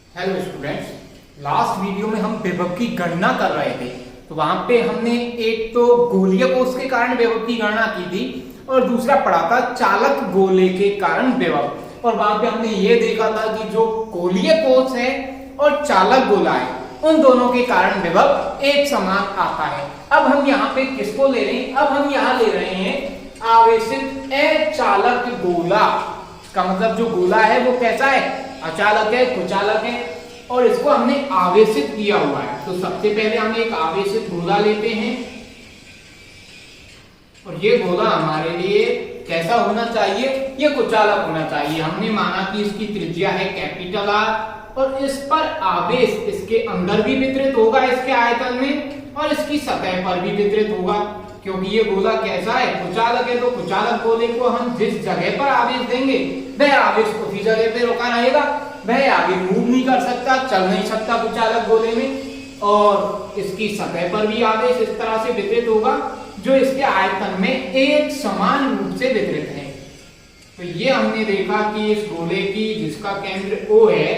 Hello students, last video में हम विभव की गणना कर रहे थे। तो वहां पे हमने एक तो गोलीय कोष के कारण विभव की गणना की थी और दूसरा पढ़ा था चालक गोले के कारण विभव। और वहां पे हमने ये देखा था कि जो गोलीय कोष है और चालक गोला है उन दोनों के कारण विभव एक समान आता है। अब हम यहाँ पे किसको ले रहे हैं? अब हम यहाँ ले रहे हैं आवेशित अचालक गोला। का मतलब जो गोला है वो कैसा है? अचालक है, कुचालक है और इसको हमने आवेशित किया हुआ है। तो सबसे पहले हम एक आवेशित गोला लेते हैं और ये गोला हमारे लिए कैसा होना चाहिए? ये कुचालक होना चाहिए। हमने माना कि इसकी त्रिज्या है कैपिटल R और इस पर आवेश इसके अंदर भी वितरित होगा इसके आयतन में और इसकी सतह पर भी वितरित होगा, क्योंकि ये गोला कैसा है? कुचालक है। तो कुचालक गोले को हम जिस जगह पर आवेश देंगे वह आवेश उसी जगह पे रुका रहेगा, वह आगे मूव नहीं कर सकता, चल नहीं सकता कुचालक गोले में। और इसकी सतह पर भी आवेश इस तरह से वितरित होगा जो इसके आयतन में एक समान रूप से वितरित है। तो ये हमने देखा कि इस गोले की जिसका केंद्र O है,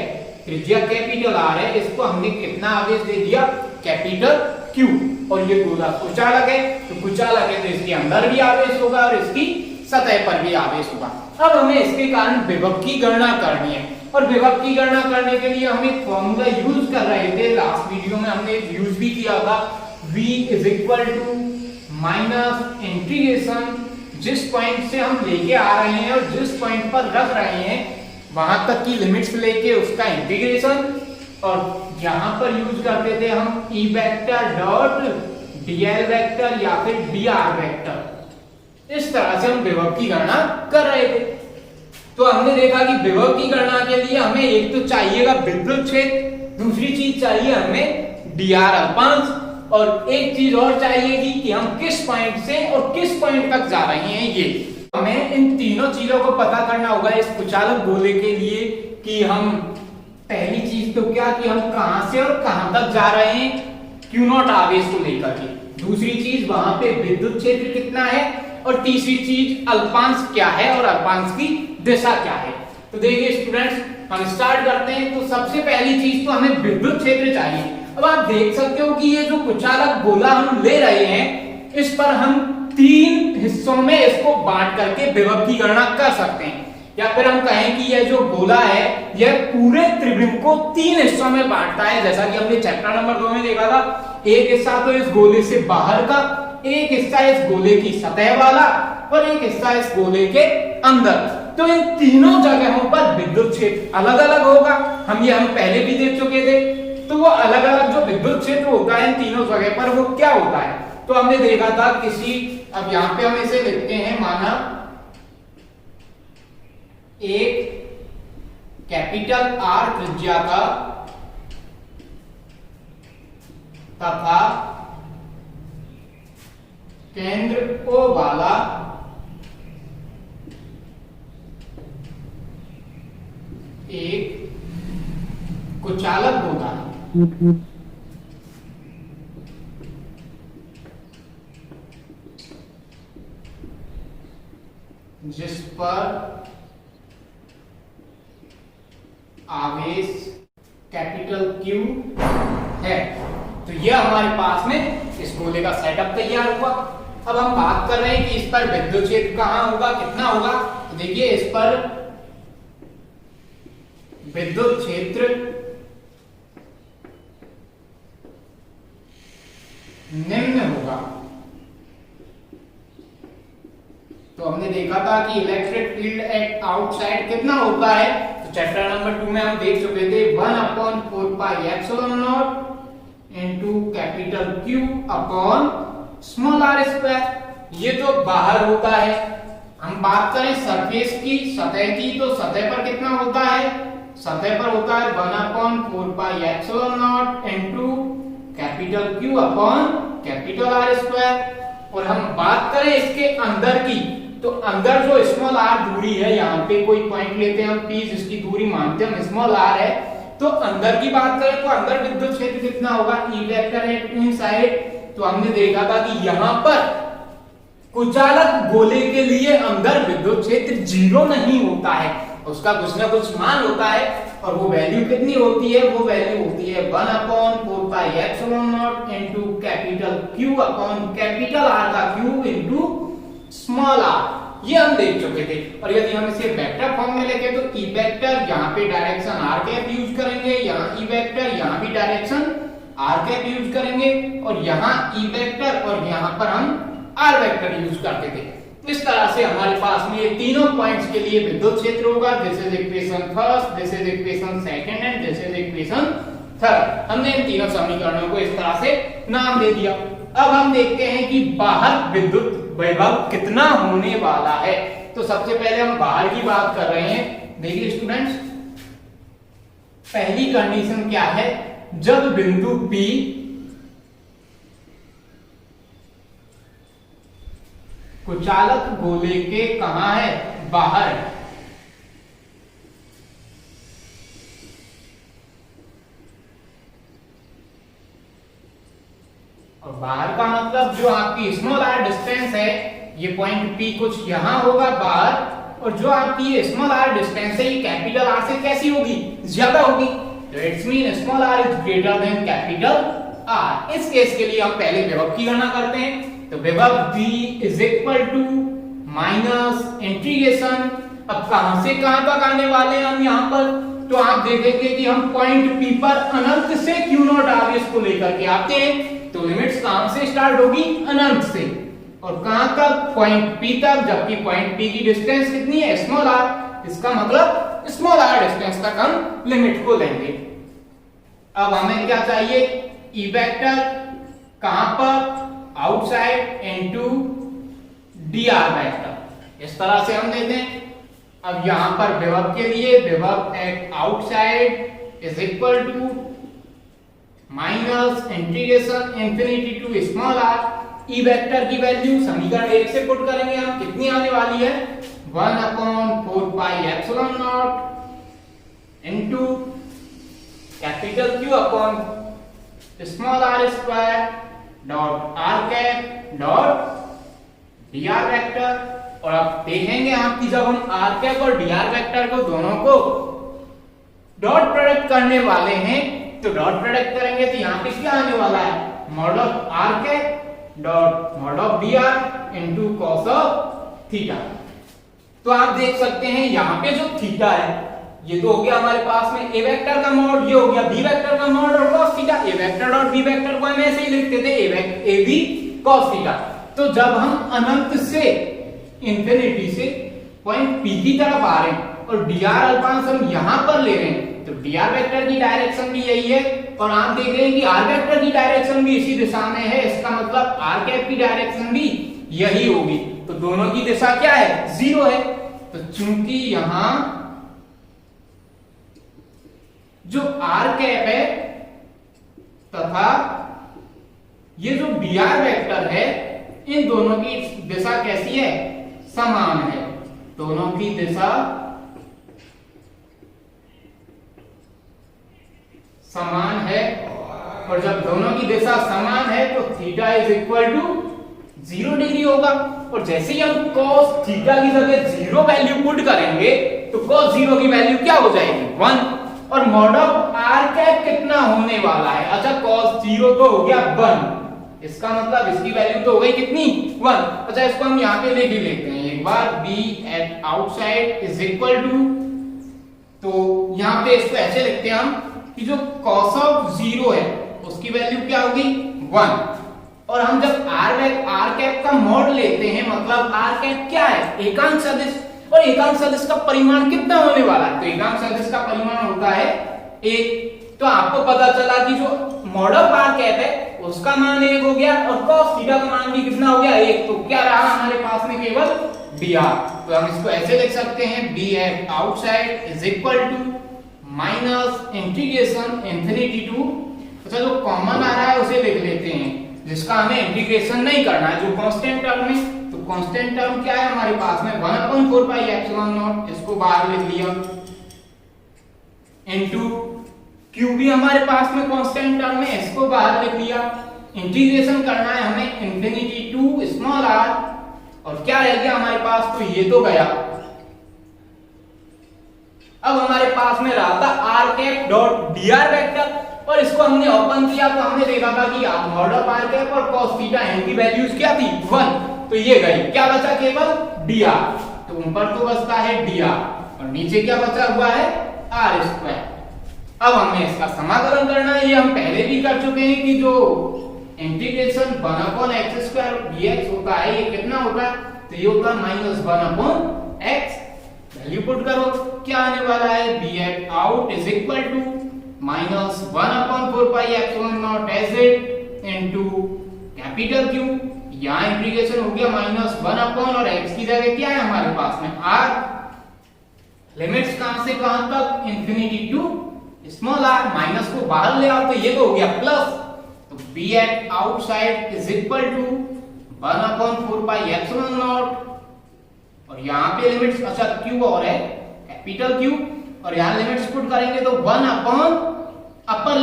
त्रिज्या कैपिटल R है, इसको हमने कितना आवेश दे दिया? Capital Q। और ये गोला कुचालक है, तो कुचालक है तो इसके अंदर भी आवेश होगा और इसकी सतह पर भी आवेश होगा। अब हमें इसके कारण विभव की गणना करनी है और विभव की गणना करने के लिए हम एक फॉर्मूला यूज कर रहे थे। लास्ट वीडियो में हमने यूज भी किया था, V is equal to minus integration, जिस पॉइंट से हम लेके आ रहे हैं और जिस पॉइंट पर रख रहे हैं वहां तक की लिमिट्स लेके उसका इंटीग्रेशन। और यहां पर यूज करते थे हम E vector dot dl vector या फिर dr वेक्टर। इस तरह से हम विभव की गणना कर रहे थे। तो हमने देखा कि विभव की गणना के लिए हमें एक तो चाहिएगा विद्युत क्षेत्र, दूसरी चीज चाहिए हमें dr अल्पांश और एक चीज और चाहिएगी कि हम किस पॉइंट से और किस पॉइंट तक जा रहे हैं। ये हमें इन तीनों चीजों को पता करना होगा इस कुचालक गोले के लिए कि हम पहली चीज तो क्या कि हम कहां से और कहां तक जा रहे हैं Q नॉट आवेश को लेकर के, दूसरी चीज वहां पे विद्युत क्षेत्र कितना है और तीसरी चीज अल्पांश क्या है और अल्पांश की दिशा क्या है। तो देखिए स्टूडेंट्स, हम स्टार्ट करते हैं। तो सबसे पहली चीज तो हमें विद्युत क्षेत्र चाहिए। अब आप देख सकते हो कि ये जो कुचालक गोला हम ले रहे हैं इस पर हम तीन हिस्सों में इसको बांट करके विभव की गणना कर सकते हैं, या फिर हम कहें कि यह जो गोला है यह पूरे त्रिभुज को तीन हिस्सों में बांटता है, जैसा कि हमने चैप्टर नंबर 2 में देखा था। एक हिस्सा तो इस गोले से बाहर का, एक हिस्सा इस गोले की सतह वाला और एक हिस्सा इस गोले के अंदर। तो इन तीनों जगहों पर विद्युत क्षेत्र अलग अलग होगा। हम पहले भी देख चुके थे। तो वो अलग अलग जो विद्युत क्षेत्र होता है इन तीनों जगह पर वो क्या होता है? तो हमने देखा था किसी, अब यहां पे हम इसे लिखते हैं, माना एक कैपिटल R त्रिज्या का तथा केंद्र O वाला एक कुचालक गोला है। जिस पर आवेश कैपिटल Q है। तो यह हमारे पास में इस गोले का सेटअप तैयार हुआ। अब हम बात कर रहे हैं कि इस पर विद्युत क्षेत्र कहां होगा, कितना होगा। तो देखिए इस पर विद्युत क्षेत्र निम्न होगा। तो हमने देखा था कि इलेक्ट्रिक फील्ड एट आउटसाइड कितना होता है। तो चैप्टर नंबर 2 में हम देख चुके थे 1/4 pi epsilon naught into capital Q upon small r square. ये तो बाहर होता है। हम बात करें सरफेस की, सतह की, तो सतह पर कितना होता है? सतह पर होता है 1/4 pi epsilon naught into capital Q upon capital R square. और हम बात करें इसके अंदर की, तो अंदर जो स्मॉल r दूरी है, यहाँ पे कोई पॉइंट लेते हैं हम P, जिसकी दूरी मानते हैं हम स्मॉल r है। तो अंदर की बात करें तो अंदर विद्युत क्षेत्र कितना होगा? E vector at inside. तो हमने देखा था कि यहाँ पर कुचालक गोले के लिए अंदर विद्युत क्षेत्र 0 नहीं होता है, उसका कुछ ना कुछ मान होता है। और वो वैल्यू कितनी होती है, वो वैल्यू होती है 1/4πε0 into capital Q upon capital R का क्यूब इनटू स्मॉल r। ये हम देख चुके थे। और यदि हम इसे वेक्टर फॉर्म में लिखें तो ई वेक्टर यहाँ पे डायरेक्शन r कैप यूज करेंगे, यहाँ ई वेक्टर यहाँ भी डायरेक्शन r कैप यूज करेंगे, और यहाँ ई वेक्टर और यहाँ पर हम r वेक्टर यूज करते थे। इस तरह से हमारे पास में ये तीनों पॉइंट्स के लिए विद्युत क्षेत्र होगा। This is equation first, this is equation second and this is equation third. हमने इन तीनों समीकरणों को इस तरह से नाम दे दिया। अब हम देखते हैं कि बाहर विद्युत वैभव कितना होने वाला है। तो सबसे पहले हम बाहर की बात कर रहे हैं। देखिए स्टूडेंट्स, पहली कंडीशन क्या है, जब बिंदु P कुचालक गोले के कहां है, बाहर है। और बाहर का मतलब जो आपकी स्मॉल r डिस्टेंस है, ये पॉइंट P कुछ यहां होगा बाहर, और जो आपकी ये स्मॉल r डिस्टेंस है ये कैपिटल R से कैसी होगी, ज्यादा होगी। तो it's mean small r is greater than capital R। इस केस के लिए हम पहले विभव की गणना करते हैं। तो विभव V is equal to minus integration, अब कहां से कहां तक आने वाले हैं हम यहाँ पर, तो आप देखेंगे कि हम पॉइंट P पर अनंत से Q नॉट आवेश को लेकर के आते हैं। तो लिमिट्स कहां से स्टार्ट होगी, अनंत से, और कहां तक, पॉइंट P तक, जबकि पॉइंट P की डिस्टेंस कितनी है, स्मॉल r। इसका मतलब स्मॉल r डिस्टेंस तक हम लिमिट को लेंगे। अब हमें क्या चाहिए, ई वेक्टर कहां पर, आउटसाइड इनटू dr वेक्टर। इस तरह से हम देते हैं। अब यहां पर विभव के लिए विभव at outside is equal to minus integration infinity to small r। E vector की वैल्यू समीकरण 1 से पुट करेंगे हम, कितनी आने वाली है, 1/4πε0 into capital Q upon small r square dot r cap dot dr vector. और अब देखेंगे आपकी जब हम r कैप और dr वेक्टर को दोनों को डॉट प्रोडक्ट करने वाले हैं, तो डॉट प्रोडक्ट करेंगे तो यहाँ पे क्या आने वाला है, mod of r cap dot mod of dr into cos of theta. तो आप देख सकते हैं यहाँ पे जो थीटा है, ये तो हो गया हमारे पास में ए वेक्टर का मॉड, ये हो गया बी वेक्टर का मॉड और cos थीटा। ए वेक्टर डॉट बी वेक्टर को हम ऐसे ही लिखते थे, ए बी cos थीटा। तो जब हम अनंत से इंफिनिटी से पॉइंट P की तरफ आ रहे हैं और dr अल्पांश हम यहां पर ले रहे हैं, तो dr वेक्टर की डायरेक्शन भी यही है, और आप देख रहे हैं कि r वेक्टर की डायरेक्शन भी इसी दिशा में है। इसका मतलब r कैप की डायरेक्शन भी यही होगी। तो दोनों की दिशा क्या है, 0 है। तो चूंकि यहां जो r कैप है तथा ये जो dr वेक्टर है, इन दोनों की दिशा कैसी है, समान है। दोनों की दिशा समान है, और जब दोनों की दिशा समान है तो theta is equal to 0 degree होगा। और जैसे ही हम cos थीटा की जगह 0 वैल्यू पुट करेंगे तो cos 0 की वैल्यू क्या हो जाएगी, 1। और मॉड ऑफ r कैप कितना होने वाला है, अच्छा cos 0 तो हो गया 1, इसका मतलब इसकी वैल्यू तो हो गई कितनी, 1। अच्छा इसको हम यहाँ पे लिख ही लेते हैं एक बार, b at outside is equal to, तो यहाँ पे इसको ऐसे लिखते हैं हम कि जो cos ऑफ 0 है उसकी वैल्यू क्या होगी, 1। और हम जब r कैप का मॉड लेते हैं, मतलब r कैप क्या है, एकांक सदिश, और एकांक सदिश का परिमाण कितना होने वाला है, तो एकांक सदिश का परिमाण होता है 1। तो आपको पता चला कि जो मॉड ऑफ r कैप है उसका मान 1 हो गया, और cos थीटा का मान भी कितना हो गया, 1। तो क्या रहा हमारे पास में, केवल dr। तो हम इसको ऐसे लिख सकते हैं, b at outside is equal to minus integration infinity to, अच्छा जो कॉमन आ रहा है उसे लिख लेते हैं, जिसका हमें इंटीग्रेशन नहीं करना है, जो कांस्टेंट टर्म है। तो कांस्टेंट टर्म क्या है हमारे पास में, 1/4πε0, इसको बाहर लिख लिया, इनटू Q भी हमारे पास में कांस्टेंट टर्म है, इसको बाहर लिख लिया। इंटीग्रेशन करना है हमें इंफिनिटी टू स्मॉल r, और क्या रह गया हमारे पास, तो ये तो गया अब हमारे पास में रहा था R cap dot dr vector, और इसको हमने ओपन किया तो हमने देखा था कि मॉड ऑफ आर कैप और cos थीटा इनकी वैल्यूज क्या थी 1, तो ये गई, क्या बचा केवल dr, तो ऊपर तो बचता है dr और नीचे क्या बचा हुआ है आर स्क्वायर। अब हमें इसका समाकलन करना है, ये हम पहले भी कर चुके हैं कि जो इंटीग्रेशन 1/x² dx होता है ये कितना होता है, तो ये होता है -1/x, वैल्यू पुट करो, क्या आने वाला है bf out is equal to -1/4πε0 as it into capital Q, यहां इंटीग्रेशन हो गया -1 और x की जगह क्या है हमारे पास में r, लिमिट्स कहां से कहां तक, infinity to small r, minus को बाहर ले आओ तो ये तो हो गया प्लस, तो bf outside is equal to 1/4πε0, और यहाँ पे लिमिट्स अच्छा Q और है कैपिटल Q, और यहाँ लिमिट्स पुट करेंगे तो 1 अपर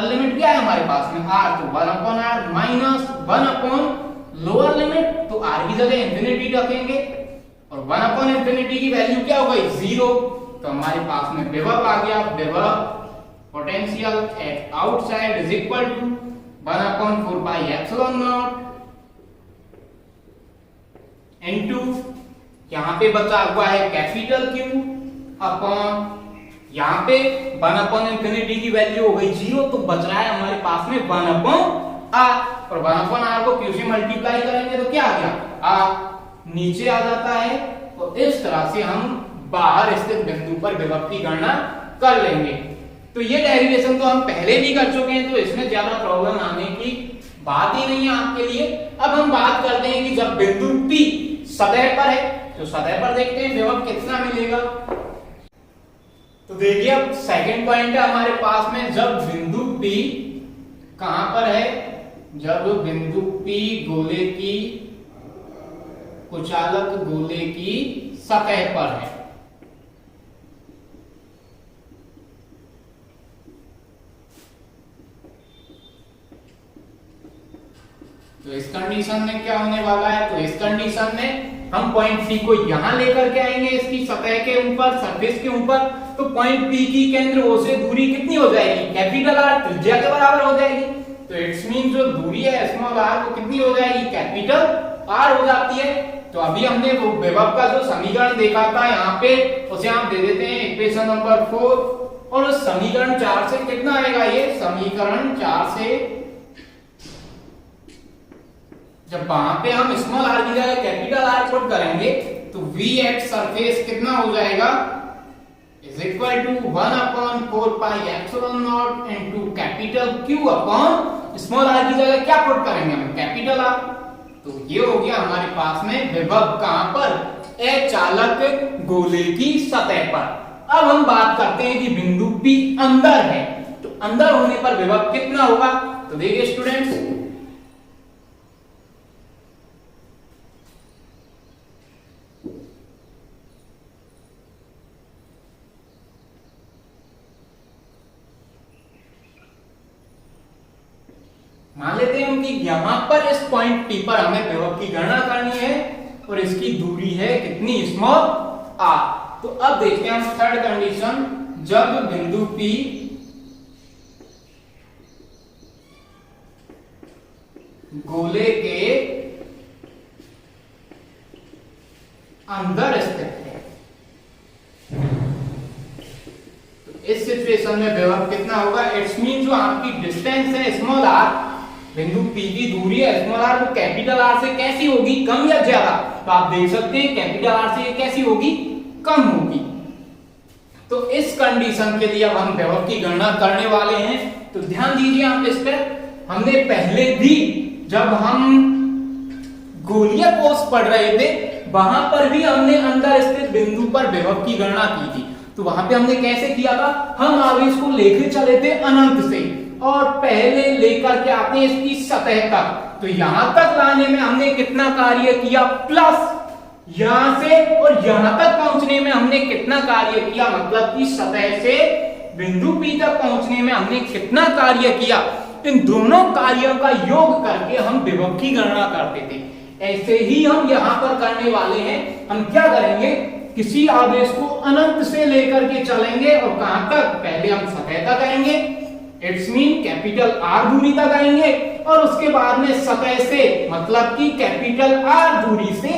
लिमिट क्या है हमारे पास में r, तो 1/r माइनस 1 लोअर लिमिट, तो r की जगह इंफिनिटी रखेंगे और 1/इंफिनिटी की वैल्यू क्या हो गई 0, तो हमारे पास में विभव आ गया, विभव potential at outside is equal to 1/4πε0 into यहाँ पे बचा हुआ है कैपिटल Q अपॉन, यहाँ पे 1/इंफिनिटी की वैल्यू हो गई 0, तो बच रहा है हमारे पास में 1/r, और 1/r को Q से मल्टीप्लाई करेंगे तो क्या आ गया r नीचे आ जाता है, तो इस तरह से हम बाहर स्थित बिंदु पर विभव की गणना कर लेंगे। तो ये डेरिवेशन तो हम पहले भी कर चुके हैं, तो इसमें ज्यादा प्रॉब्लम आने की बात ही नहीं है आपके लिए। अब हम बात करते हैं कि जब बिंदु P सतह पर है, तो सतह पर देखते हैं विभव कितना मिलेगा। तो देखिए अब सेकंड पॉइंट है हमारे पास में, जब बिंदु P कहां पर है, जब बिंदु P गोले की कुचालक गोले की सतह पर है, तो इस कंडीशन में क्या होने वाला है, तो इस कंडीशन में हम पॉइंट P को यहां लेकर के आएंगे इसकी सतह के ऊपर, सरफेस के ऊपर, तो पॉइंट P की केंद्र O से दूरी कितनी हो जाएगी, कैपिटल R त्रिज्या के बराबर हो जाएगी, तो इट्स मीन जो दूरी है स्मॉल r वो कितनी हो जाएगी, कैपिटल R हो जाती है। तो अभी हमने वो विभव का जो समीकरण देखा था यहाँ पे, उसे हम दे देते हैं इक्वेशन नंबर 4, और उस समीकरण 4 से कितना आएगा, ये समीकरण 4 से जब वहां पे हम स्मॉल r की जगह कैपिटल R पुट करेंगे तो Vx सरफेस कितना हो जाएगा is equal to 1/4πε0 into capital Q upon small r की जगह क्या पुट करेंगे हम, कैपिटल R, तो ये हो गया हमारे पास में विभव कहां पर, अचालक गोले की सतह पर। अब हम बात करते हैं कि बिंदु P अंदर है, तो अंदर होने पर विभव कितना होगा, तो देखिए स्टूडेंट्स मान लेते हैं कि यहां पर इस पॉइंट P पर हमें विभव की गणना करनी है और इसकी दूरी है कितनी, स्मॉल r। तो अब देखते हैं हम थर्ड कंडीशन, जब बिंदु P गोले के अंदर स्थित है, तो इस सिचुएशन में विभव कितना होगा, इट्स मीन जो आपकी डिस्टेंस है स्मॉल r, बिंदु P की दूरी है स्मॉल r, वो कैपिटल R से कैसी होगी, कम या ज्यादा, तो आप देख सकते हैं कैपिटल R से ये कैसी होगी, कम होगी। तो इस कंडीशन के लिए अब हम विभव की गणना करने वाले हैं, तो ध्यान दीजिए आप इस पर, हमने पहले भी जब हम गोलीय कोष पढ़ रहे थे वहां पर भी हमने अंदर स्थित बिंदु पर विभव की गणना की थी। तो वहां पे हमने कैसे किया था, हम आवेश को लेकर चले थे अनंत से और पहले लेकर के आते हैं इसकी सतह तक, तो यहां तक लाने में हमने कितना कार्य किया, प्लस यहां से और यहां तक पहुंचने में हमने कितना कार्य किया, मतलब कि सतह से बिंदु P तक पहुंचने में हमने कितना कार्य किया, इन दोनों कार्यों का योग करके हम विभव की गणना करते थे। ऐसे ही हम यहां पर करने वाले हैं। हम क्या करेंगे, किसी आवेश को अनंत से लेकर के चलेंगे और कहां तक, पहले हम सतह तक आएंगे, इट्स मीन कैपिटल आर दूरी तक आएंगे और उसके बाद में सतह से मतलब कि कैपिटल आर दूरी से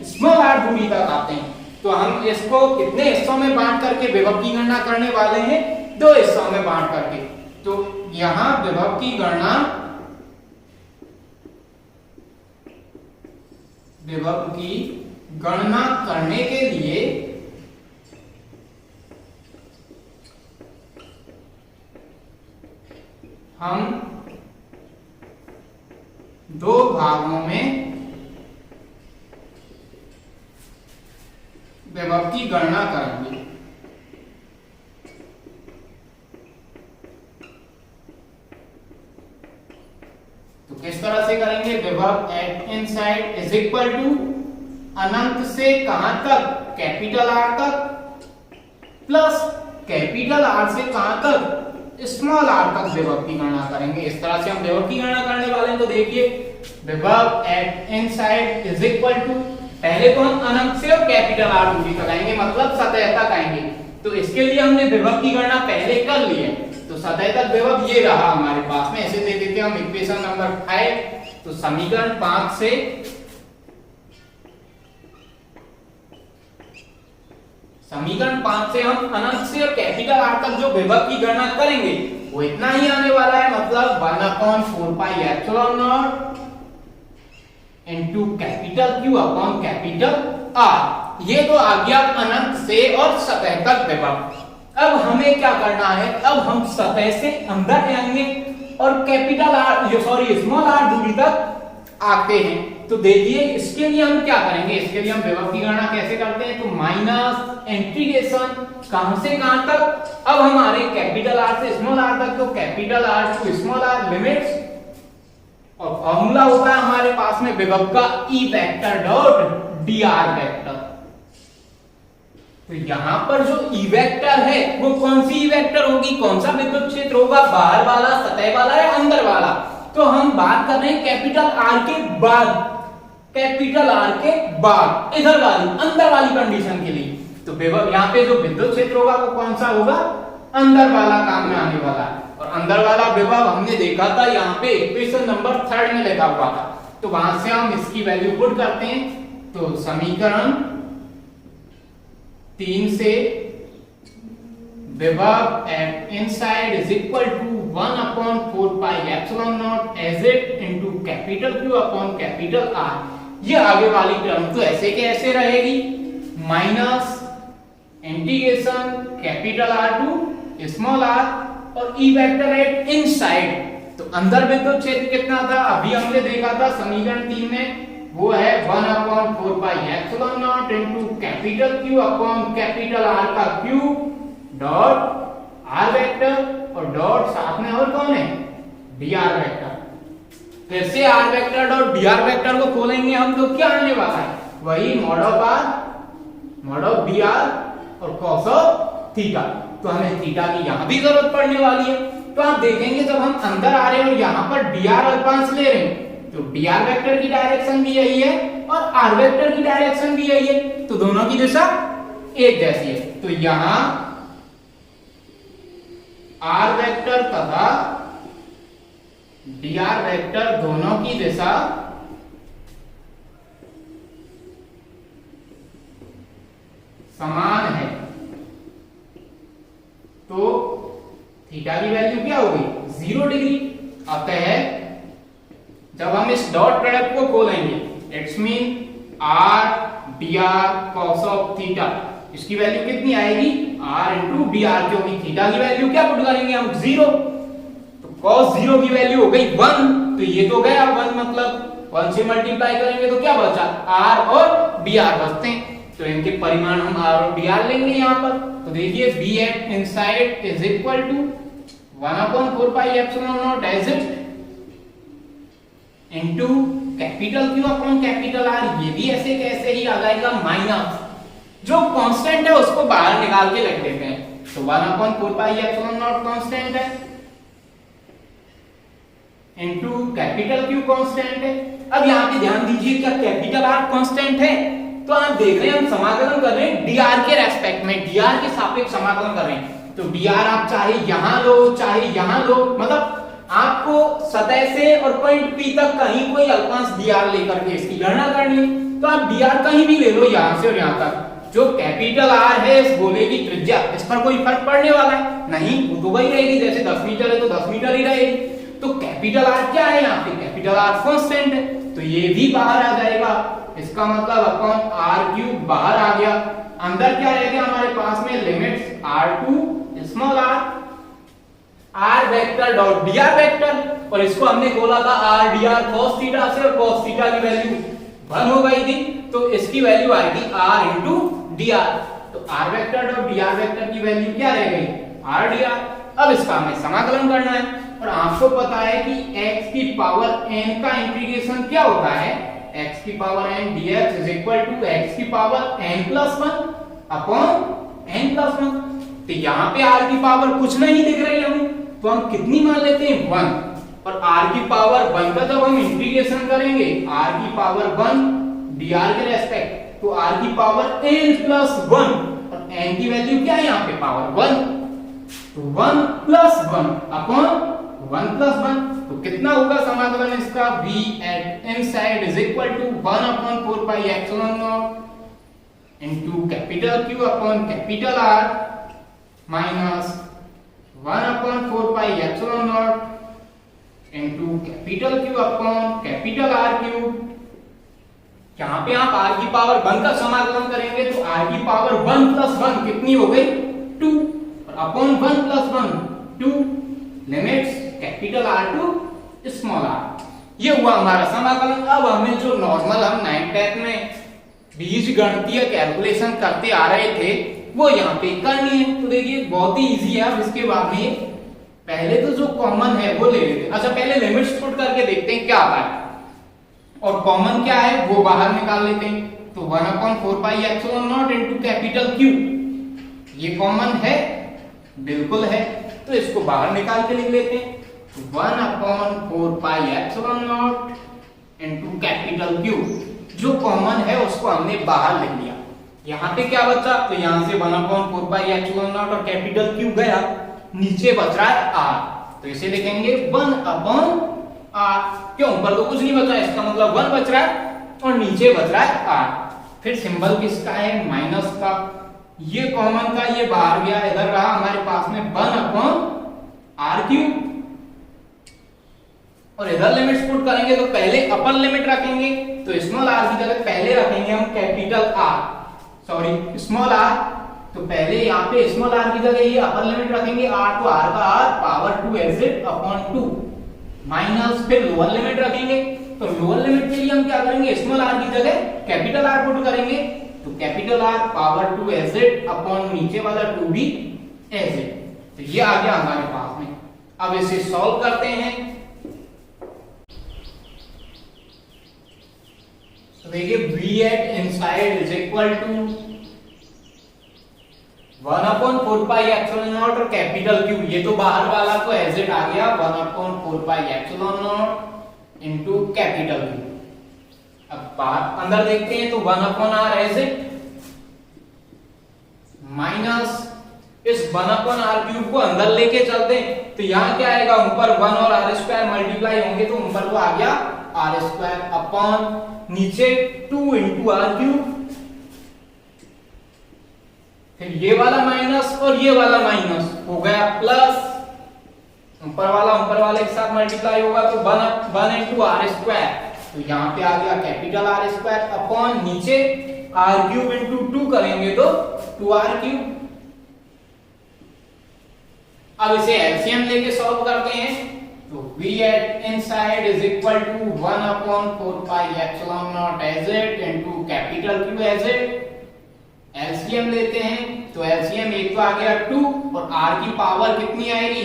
स्मॉल आर दूरी तक आते हैं। तो हम इसको कितने हिस्सों में बांट करके विभव की गणना करने वाले हैं, 2 हिस्सों में बांट करके। तो यहां विभव की गणना करने के लिए हम 2 भागों में विभव की गणना करेंगे। तो किस तरह से करेंगे, विभव at inside is equal to अनंत से कहां तक, कैपिटल आर तक, प्लस कैपिटल आर से कहां तक, स्मॉल आर तक विभव की गणना करेंगे। इस तरह से हम विभव की गणना करने वाले हैं। तो देखिए विभव at inside is equal to, पहले तो हम अनंत से और कैपिटल आर दूरी तक आएंगे, मतलब सतह तक आएंगे। तो इसके लिए हमने विभव की गणना पहले कर ली है। तो सतह तक विभव ये रहा हमारे पास में, ऐसे दे देते हैं हम इक्वेशन नंबर 5। तो समीकरण 5 से हम अनंत से और कैपिटल आर तक जो विभव की गणना करेंगे वो इतना ही आने वाला है, मतलब 1/4 pi epsilon naught into capital Q upon capital R। ये तो आ गया अनंत से और सतह तक विभव। अब हमें क्या करना है, अब हम सतह से अंदर जाएंगे और कैपिटल R स्मॉल r दूरी तक आते हैं। तो देखिए इसके लिए हम क्या करेंगे, इसके लिए हम विभव की गणना कैसे करते हैं, तो माइनस इंटीग्रेशन कहां से कहां तक, अब हमारे कैपिटल R से स्मॉल r तक, तो capital R to small r limits, और फॉर्मूला होता है हमारे पास में विभव का E vector dot dr vector. तो यहां पर जो E वेक्टर है वो कौन सी E वेक्टर होगी, कौन सा विद्युत क्षेत्र होगा, बाहर वाला, सतह वाला या अंदर वाला। तो हम बात कर रहे हैं कैपिटल R के बाद, कैपिटल R के बाद इधर वाली अंदर वाली कंडीशन के लिए। तो विभव यहाँ पे जो विद्युत क्षेत्र होगा वो कौन सा होगा, अंदर वाला काम में आने वाला है। और अंदर वाला विभव हमने देखा था यहाँ पे इक्वेशन नंबर 3 में लिखा हुआ था। तो वहां से हम इसकी वैल्यू पुट करते हैं। तो समीकरण 3 से विभव at inside is equal to 1/4 pi epsilon naught as it into capital Q upon capital R। ये आगे वाली टर्म तो ऐसे के ऐसे रहेगी, minus integration capital R to small r और E वेक्टर एट इनसाइड। तो अंदर विद्युत क्षेत्र कितना था, अभी हमने देखा था समीकरण 3 में, वो है 1/4 pi epsilon naught into capital Q upon capital R का क्यूब डॉट R वेक्टर और डॉट साथ में और कौन है, dr वेक्टर। फिर से R vector dot dr vector को खोलेंगे हम, तो क्या आने वाला है, वही mod of R mod of dr और cos ऑफ थीटा। तो हमें थीटा की यहां भी जरूरत पड़ने वाली है। तो आप देखेंगे जब हम अंदर आ रहे हैं और यहां पर dr अल्पांश ले रहे हैं, तो dr वेक्टर की डायरेक्शन भी यही है और r वेक्टर की डायरेक्शन भी यही है, तो दोनों की दिशा एक जैसी है। तो यहां r वेक्टर तथा dr वेक्टर दोनों की दिशा समान है। तो थीटा की वैल्यू क्या होगी, 0 डिग्री। अतः जब हम इस डॉट प्रोडक्ट को खोलेंगे, it's mean r dr cos of theta, इसकी वैल्यू कितनी आएगी, r इंटू dr, क्योंकि थीटा की वैल्यू क्या पुट करेंगे हम, 0। तो cos 0 की वैल्यू हो गई 1, तो ये तो गया 1, मतलब 1 से मल्टीप्लाई करेंगे तो क्या बचा, r और dr बचते हैं। तो इनके परिमाण हम r और dr लेंगे यहाँ पर। तो देखिए b at inside is equal to 1/4 pi epsilon naught as it into capital Q upon capital R। ये भी ऐसे कैसे ही आ जाएगा, माइनस जो कांस्टेंट है उसको बाहर निकाल के रख देते हैं। तो 1/4 पाई एप्सिलॉन नॉट कांस्टेंट है इनटू कैपिटल Q कांस्टेंट है। अब यहाँ पे ध्यान दीजिए, क्या कैपिटल R कांस्टेंट है, तो आप देख रहे हैं हम समाकलन कर रहे हैं dr के रेस्पेक्ट में, dr के सापेक्ष समाकलन कर रहे हैं। तो dr आप चाहे यहां लो चाहे यहां लो, मतलब आपको सतह से और पॉइंट P तक कहीं कोई अल्पांश dr लेकर के इसकी गणना करनी है। तो आप dr कहीं भी ले लो, यहां से और यहां तक। जो कैपिटल R है इस गोले की त्रिज्या, इस पर कोई फर्क पड़ने वाला है नहीं, वो तो वही रहेगी, जैसे 10 मीटर है तो 10 मीटर ही रहेगी। तो कैपिटल R क्या है यहाँ पे, कैपिटल R कांस्टेंट है, तो ये भी बाहर आ जाएगा। इसका मतलब अपॉन r³ बाहर आ गया। अंदर क्या रह गया हमारे पास में, limits r to small r vector dot dr vector, और इसको हमने खोला था r dr cos थीटा से, और cos थीटा की वैल्यू 1 हो गई थी, तो इसकी वैल्यू आएगी r इंटू dr। तो r vector dot dr vector की वैल्यू क्या रह गई, r dr। अब इसका हमें समाकलन करना है, और आपको पता है कि x की पावर n का इंटीग्रेशन क्या होता है, x की power n dx is equal to x की power n plus 1 upon n plus 1। तो यहाँ पे r की पावर कुछ नहीं दिख रही हमें, तो हम कितनी मान लेते हैं 1, और r की पावर 1 का जब हम इंटीग्रेशन करेंगे r की पावर 1 dr के रेस्पेक्ट, तो r की पावर n प्लस 1, और n की वैल्यू क्या है यहाँ पे, पावर 1, तो 1 प्लस 1 अपॉन 1 प्लस 1। तो कितना होगा समाकलन इसका, v at inside is equal to 1 upon 4 pi epsilon naught into capital Q upon capital R minus 1 upon 4 pi epsilon naught into capital Q upon capital R cube। यहाँ पे आप r की power 1 का समाकलन करेंगे तो r की power 1 plus 1 कितनी हो गई, 2, और upon 1 plus 1 2, limits capital R to small r। ये हुआ हमारा समाकलन। अब हमें जो नॉर्मल हम 9th 10th में बीज गणितीय कैलकुलेशन करते आ रहे थे वो यहाँ पे करनी है। तो देखिए बहुत ही इजी है। अब इसके बाद में पहले तो जो कॉमन है वो ले लेते हैं। अच्छा पहले लिमिट्स पुट करके देखते हैं क्या आता है, और कॉमन क्या है वो बाहर निकाल लेते हैं। तो 1/4 pi epsilon naught into capital Q, ये कॉमन है, बिल्कुल है, तो इसको बाहर निकाल के लिख लेते हैं। 1/4 pi epsilon naught into capital Q, जो कॉमन है उसको हमने बाहर लिख लिया। यहाँ पे क्या बचा, तो यहाँ से 1/4 पाई एप्सिलॉन नॉट और कैपिटल Q गया, नीचे बच रहा है r, तो इसे लिखेंगे 1/r। क्यों, ऊपर तो कुछ नहीं बचा, इसका मतलब 1 बच रहा है और नीचे बच रहा है r। फिर सिंबल किसका है, माइनस का, ये कॉमन का ये बाहर गया, इधर रहा हमारे पास में 1/r3, और इधर लिमिट्स पुट करेंगे तो पहले अपर लिमिट रखेंगे, तो स्मॉल r की जगह पहले रखेंगे हम capital R, sorry small r, तो पहले यहाँ पे स्मॉल r की जगह ये अपर लिमिट रखेंगे r, तो r का r power 2 as upon 2 minus, फिर लोअर लिमिट रखेंगे, तो लोअर लिमिट के लिए हम क्या करेंगे, स्मॉल r की जगह कैपिटल R पुट करेंगे, तो capital R power 2 as upon नीचे वाला 2 भी एज। तो ये आ गया हमारे पास में। अब इसे सॉल्व करते हैं। तो देखिए v at inside is equal to 1/4 pi epsilon not और कैपिटल Q, ये तो बाहर वाला तो एज इट आ गया 1/4 pi epsilon naught into capital Q। अब बाहर अंदर देखते हैं तो 1/r एज इट माइनस इस 1/r³ को अंदर लेके चलते हैं, तो यहाँ क्या आएगा, ऊपर 1 और r² मल्टीप्लाई होंगे तो ऊपर तो आ गया r² अपॉन नीचे 2 इंटू r³, फिर ये वाला माइनस और ये वाला माइनस हो गया प्लस, ऊपर वाला एक साथ मल्टीप्लाई होगा तो 1 इंटू r², तो यहाँ पे आ गया कैपिटल R² अपॉन नीचे r³ इंटू 2 करेंगे तो 2r³। अब इसे एलसीएम लेके सॉल्व करते हैं, तो v at inside is equal to 1/4 pi epsilon naught as it into capital Q as it। LCM लेते हैं, तो एलसीएम एक तो आ गया 2 और r की पावर कितनी आएगी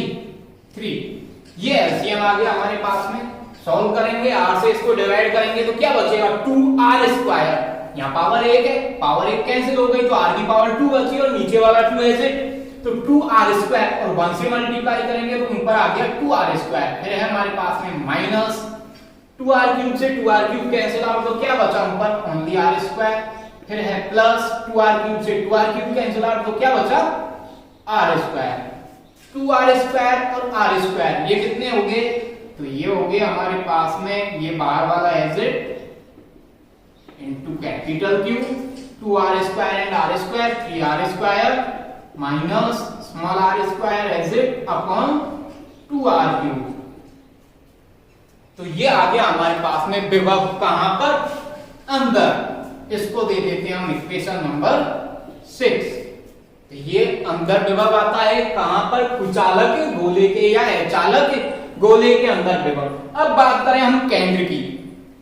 3, ये एलसीएम आ गया हमारे पास में। सॉल्व करेंगे, r से इसको डिवाइड करेंगे तो क्या बचेगा 2r², यहाँ पावर 1 है, पावर 1 कैंसिल हो गई तो r की पावर 2 बची और नीचे वाला 2 है, तो 2r² और 1 से मल्टीप्लाई करेंगे तो ऊपर आ गया 2r², फिर है हमारे पास में माइनस 2r³ से 2r³ कैंसिल आउट, तो क्या बचा ऊपर ओनली r² फिर है प्लस 2r³ से 2r³ कैंसिल आउट, तो क्या बचा r²। 2r² और r², ये कितने हो गए, तो ये हो गए हमारे पास में ये बाहर वाला as it into capital Q, 2r² and r², 3r² minus small r² as it upon 2r³। तो ये आ गया हमारे पास में विभव, कहां पर, अंदर। इसको दे देते हैं हम इक्वेशन नंबर 6। तो ये अंदर विभव आता है, कहां पर, कुचालक गोले के या चालक गोले के अंदर विभव। अब बात करें हम केंद्र की,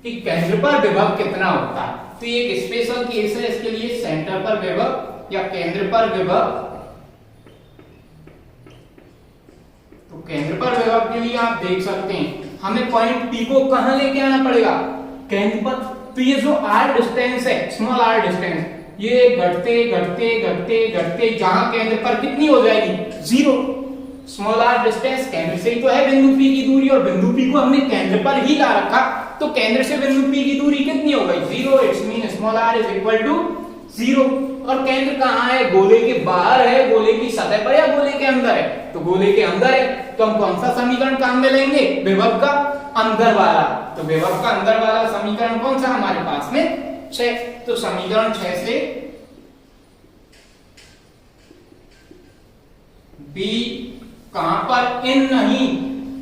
कि केंद्र पर विभव कितना होता है। तो ये एक स्पेशल केस है, इसके लिए सेंटर पर विभव या केंद्र पर विभव। तो केंद्र पर विभव के लिए आप देख सकते हैं हमें पॉइंट P को कहां लेके आना पड़ेगा, केंद्र पर। तो ये जो r डिस्टेंस है, स्मॉल r डिस्टेंस, ये घटते घटते घटते घटते जहां केंद्र पर कितनी हो जाएगी, 0। स्मॉल r डिस्टेंस, केंद्र से ही तो है बिंदु P की दूरी, और बिंदु P को हमने केंद्र पर ही ला रखा, तो केंद्र से बिंदु P की दूरी कितनी हो गई, 0। It's mean small r is equal to 0। और केंद्र कहां है, गोले के बाहर है, गोले की सतह पर या गोले के अंदर है, तो गोले के अंदर है। तो हम कौन सा समीकरण काम में लेंगे, विभव का अंदर वाला। तो विभव का अंदर वाला समीकरण कौन सा हमारे पास में, 6। तो समीकरण 6 से B कहां पर, इन नहीं,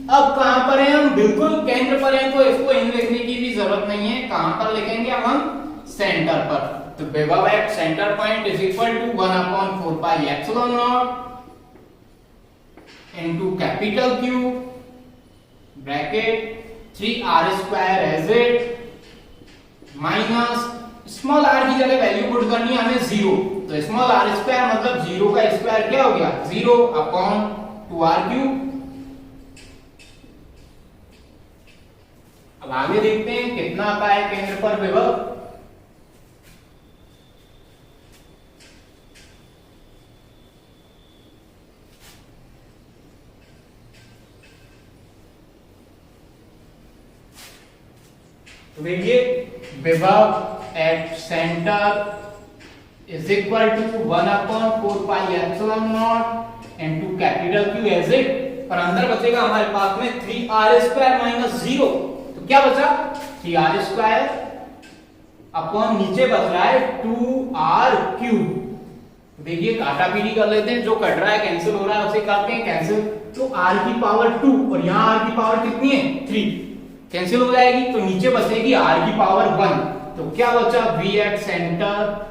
अब कहां पर है, हम बिल्कुल केंद्र पर हैं, तो इसको इन लिखने की भी जरूरत नहीं है। कहां पर लिखेंगे अब हम, सेंटर पर। तो विभव at center point is equal to 1/4 pi epsilon naught into capital Q bracket 3r² as it minus small r की जगह वैल्यू पुट करनी है हमें 0। तो स्मॉल r² मतलब 0 का स्क्वायर क्या हो गया, 0 अपॉन 2r³। अब आगे देखते हैं कितना आता है केंद्र पर विभव। तो देखिए विभव at center is equal to 1/4 pi epsilon naught into capital Q as it, पर अंदर बचेगा हमारे पास में 3r² माइनस 0। तो क्या बचा, 3r² अपॉन नीचे बच रहा है 2r³। देखिए काटापीटी कर लेते हैं, जो कट रहा है कैंसिल हो रहा है उसे करते हैं कैंसिल। तो r की पावर 2 और यहाँ r की पावर कितनी है, 3, कैंसिल हो जाएगी। तो नीचे बचेगी r की पावर 1। तो क्या बचा, V at center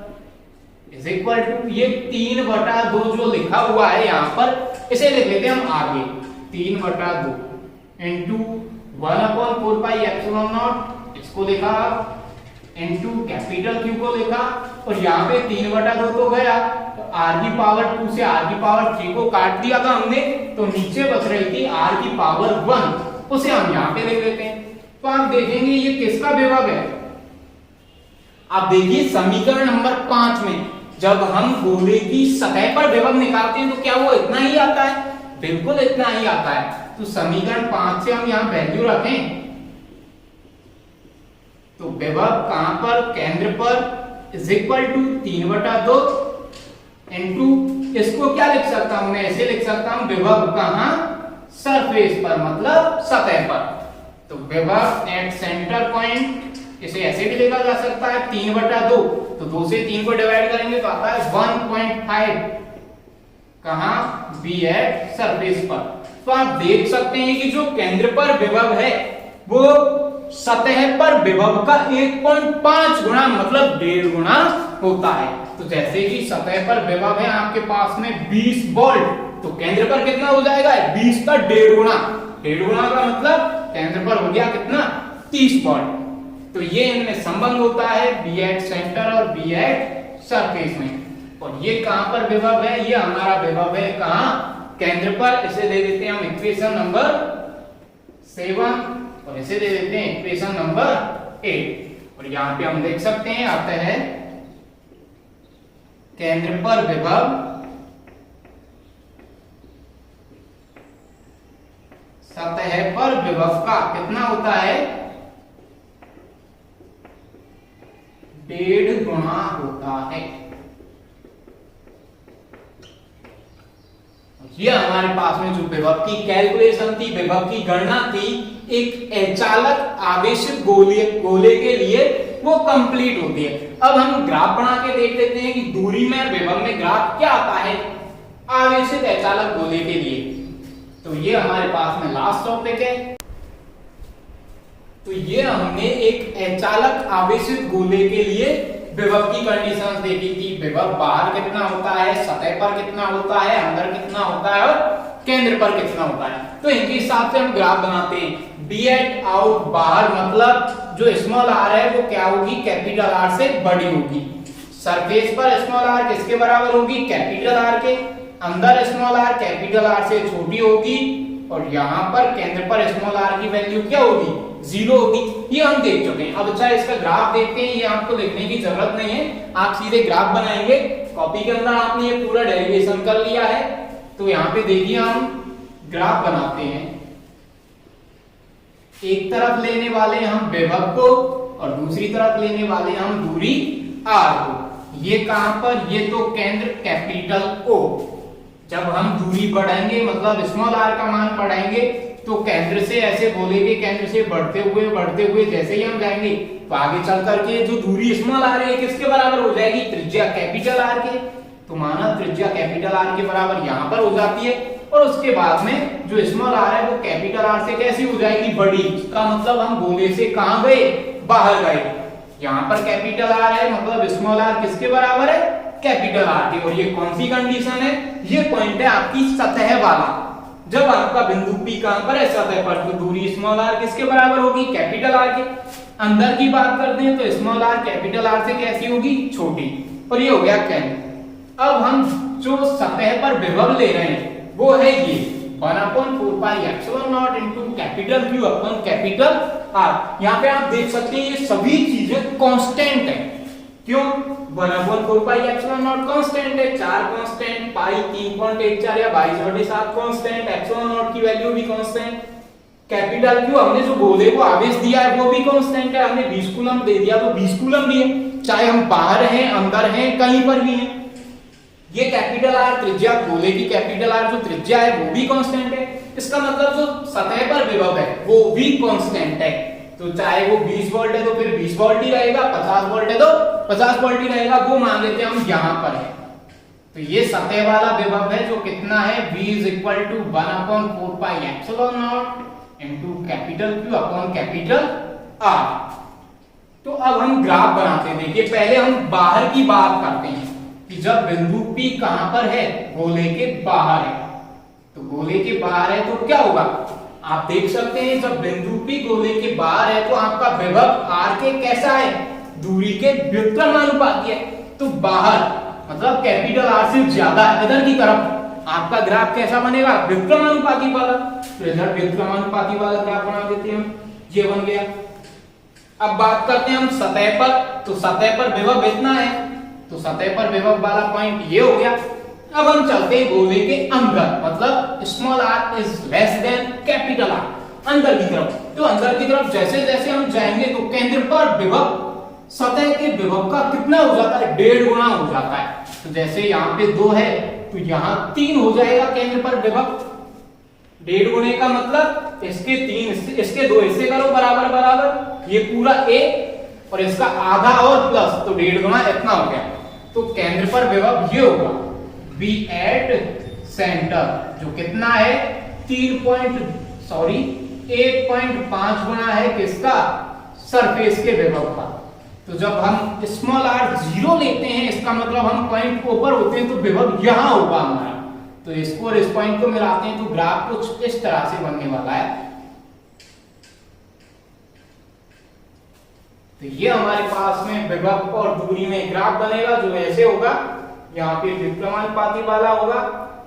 is equal to, ये 3/2 जो लिखा हुआ है यहाँ पर, इसे लिख लेते हैं हम आगे, 3/2 इंटू 1/4 पाई एप्सिलॉन नॉट, इसको लिखा, इंटू कैपिटल Q को लिखा, और यहाँ पे 3/2 तो गया, तो r की पावर 2 से r की पावर 3 को काट दिया था हमने, तो नीचे बच रही थी r की पावर 1, उसे हम यहाँ पे लिख लेते हैं। तो आप देखेंगे ये किसका विभव है, आप देखिए समीकरण नंबर 5 में जब हम गोले की सतह पर विभव निकालते हैं तो क्या वो इतना ही आता है, बिल्कुल इतना ही आता है। तो समीकरण 5 से हम यहाँ वैल्यू रखें, तो विभव कहां पर, केंद्र पर इज इक्वल टू 3/2 इनटू, इसको क्या लिख सकता हूं मैं, ऐसे लिख सकता हूं, विभव कहां, सरफेस पर, मतलब सतह पर। तो विभव एट सेंटर पॉइंट, इसे ऐसे भी लिखा जा सकता है 3/2, तो 2 से 3 को डिवाइड करेंगे तो आता है 1.5, कहां, B एट सरफेस पर। तो आप देख सकते हैं कि जो केंद्र पर विभव है वो सतह पर विभव का 1.5 गुना मतलब 1.5 गुना होता है। तो जैसे कि सतह पर विभव है आपके पास में 20 वोल्ट, तो केंद्र पर कितना हो जाएगा, 20 का 1.5 गुना। 1.5 गुना का मतलब केंद्र पर हो गया कितना, 30 वोल्ट। तो ये इनमें संबंध होता है B एट सेंटर और B एट सरफेस में। और ये कहां पर विभव है, ये हमारा विभव है कहां, केंद्र पर। इसे दे देते हैं हम इक्वेशन नंबर 7 और इसे दे देते हैं इक्वेशन नंबर 8। और यहां पे हम देख सकते हैं आता है केंद्र पर विभव सतह पर विभव का कितना होता है, 1.5 गुना होता है। ये हमारे पास में जो विभव की कैलकुलेशन थी, विभव की गणना थी एक अचालक आवेशित गोले के लिए, वो कंप्लीट होती है। अब हम ग्राफ बना के देख लेते हैं कि दूरी में और विभव में ग्राफ क्या आता है आवेशित अचालक गोले के लिए। तो ये हमारे पास में लास्ट टॉपिक है। तो ये हमने एक अचालक आवेशित गोले के लिए विभव की कंडीशंस देखी थी। विभव बाहर कितना होता है, सतह पर कितना होता है, अंदर कितना होता है और केंद्र पर कितना होता है। तो इनके हिसाब से हम ग्राफ बनाते हैं। बी एट आउट बाहर मतलब जो स्मॉल आर है वो क्या होगी, कैपिटल आर से बड़ी होगी। सरफेस पर स्मॉल आर किसके बराबर होगी, कैपिटल आर के। अंदर स्मॉल आर कैपिटल आर से छोटी होगी और यहाँ पर केंद्र पर स्मॉल आर की वैल्यू क्या होगी, 0 होगी। ये हम देख चुके हैं। अब अच्छा इसका ग्राफ देखते हैं। ये आपको लिखने की जरूरत नहीं है, आप सीधे ग्राफ बनाएंगे। कॉपी के अंदर आपने ये पूरा डेरिवेशन कर लिया है। तो यहाँ पे देखिए हम ग्राफ बनाते हैं। एक तरफ लेने वाले हम विभव को और दूसरी तरफ लेने वाले हम दूरी r को। ये कहां पर, ये तो केंद्र कैपिटल O। जब हम दूरी बढ़ाएंगे मतलब स्मॉल r का मान बढ़ाएंगे तो केंद्र से ऐसे बोलेंगे, केंद्र से बढ़ते हुए जैसे ही हम जाएंगे तो आगे चल करके जो दूरी स्मॉल r है किसके बराबर हो जाएगी, त्रिज्या कैपिटल R के। तो माना त्रिज्या कैपिटल R के बराबर यहां पर हो जाती है और उसके बाद में जो स्मॉल r है वो कैपिटल R से कैसी हो जाएगी, बड़ी। इसका मतलब हम गोले से कहां गए, बाहर गए। यहां पर कैपिटल R है मतलब स्मॉल r किसके बराबर है, कैपिटल R के। और ये कौन सी कंडीशन है, ये पॉइंट है आपकी सतह वाला। जब आपका बिंदु P कहां पर है, सतह पर, तो दूरी स्मॉल r किसके बराबर होगी, कैपिटल R के। अंदर की बात करते हैं तो स्मॉल r कैपिटल R से कैसी होगी, छोटी। और ये हो गया केंद्र। अब हम जो सतह पर विभव ले रहे हैं वो है ये 1/4πε0 into capital Q upon capital R। यहाँ पे आप देख सकते हैं ये सभी चीजें कांस्टेंट है। क्यों, 1/4πε0 कांस्टेंट है, 4 कांस्टेंट, पाई 3.14 या 22/7 कांस्टेंट, ε0 की वैल्यू भी कांस्टेंट। कैपिटल Q हमने जो गोले को आवेश दिया है वो भी कांस्टेंट है। हमने 20 कूलम दे दिया तो 20 कूलम भी है, चाहे हम बाहर हैं, अंदर हैं, कहीं पर भी हैं। ये कैपिटल R त्रिज्या, गोले की कैपिटल R जो त्रिज्या है वो भी कांस्टेंट है। इसका मतलब जो सतह पर विभव है वो भी कांस्टेंट है। तो चाहे वो 20 वोल्ट है तो फिर 20 वोल्ट ही रहेगा, 50 वोल्ट है तो 50 वोल्ट ही रहेगा। वो मान लेते हैं हम यहां पर है। तो ये सतह वाला विभव है जो कितना है, V = 1/4πε0 into capital Q upon capital R। तो अब हम ग्राफ बनाते हैं। देखिए पहले हम बाहर की बात करते हैं कि जब बिंदु P कहां पर है, गोले के बाहर है। तो गोले के बाहर है तो क्या होगा, आप देख सकते हैं जब बिंदु P गोले के बाहर है तो आपका विभव R के कैसा है, दूरी के व्युत्क्रमानुपाती है। तो बाहर मतलब कैपिटल R से ज्यादा इधर की तरफ आपका ग्राफ कैसा बनेगा, व्युत्क्रमानुपाती वाला। तो इधर व्युत्क्रमानुपाती वाला ग्राफ बना देते हैं हम, ये बन गया। अब बात करते हैं हम सतह पर। तो सतह पर विभव इतना है, तो सतह पर विभव वाला पॉइंट ये हो गया। अब हम चलते हैं गोले के अंदर, मतलब small r is less than capital R, अंदर की तरफ। तो अंदर की तरफ जैसे जैसे हम जाएंगे तो केंद्र पर विभव सतह के विभव का कितना हो जाता है, 1.5 गुना हो जाता है। तो जैसे यहाँ पे 2 है तो यहाँ 3 हो जाएगा केंद्र पर विभव। 1.5 गुने का मतलब इसके 3 इसके 2 हिस्से करो बराबर बराबर, ये पूरा a और इसका आधा और प्लस, तो 1.5 गुना इतना हो गया। तो केंद्र पर विभव ये होगा बी एट सेंटर, जो कितना है 1.5 गुना है किसका, सरफेस के विभव का। तो जब हम स्मॉल r 0 लेते हैं इसका मतलब हम पॉइंट ऊपर होते हैं तो विभव यहां होगा हमारा। तो इसको और इस पॉइंट को मिलाते हैं तो ग्राफ कुछ इस तरह से बनने वाला है। तो ये हमारे पास में विभव और दूरी में ग्राफ बनेगा जो ऐसे होगा। यहाँ पे व्युत्क्रमानुपाती वाला होगा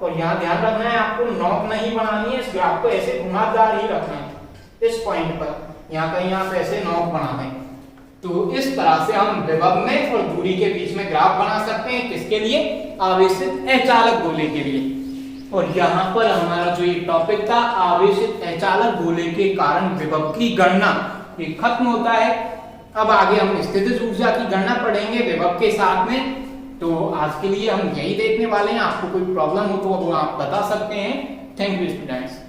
और यहाँ ध्यान रखना है आपको नॉक नहीं बनानी है, इस ग्राफ को ऐसे घुमावदार ही रखना है। इस पॉइंट पर यहाँ कहीं आप ऐसे नॉक बना दें। तो इस तरह से हम विभव में और दूरी के बीच में ग्राफ बना सकते हैं, किसके लिए, आवेशित अचालक गोले के लिए। और यहाँ पर हमारा जो ये टॉपिक था आवेशित अचालक गोले के कारण विभव की गणना, ये खत्म होता है। अब आगे हम स्थितिज ऊर्जा की गणना पढ़ेंगे विभव के साथ में। तो आज के लिए हम यही देखने वाले हैं। आपको कोई प्रॉब्लम हो तो वो आप बता सकते हैं। Thank you students.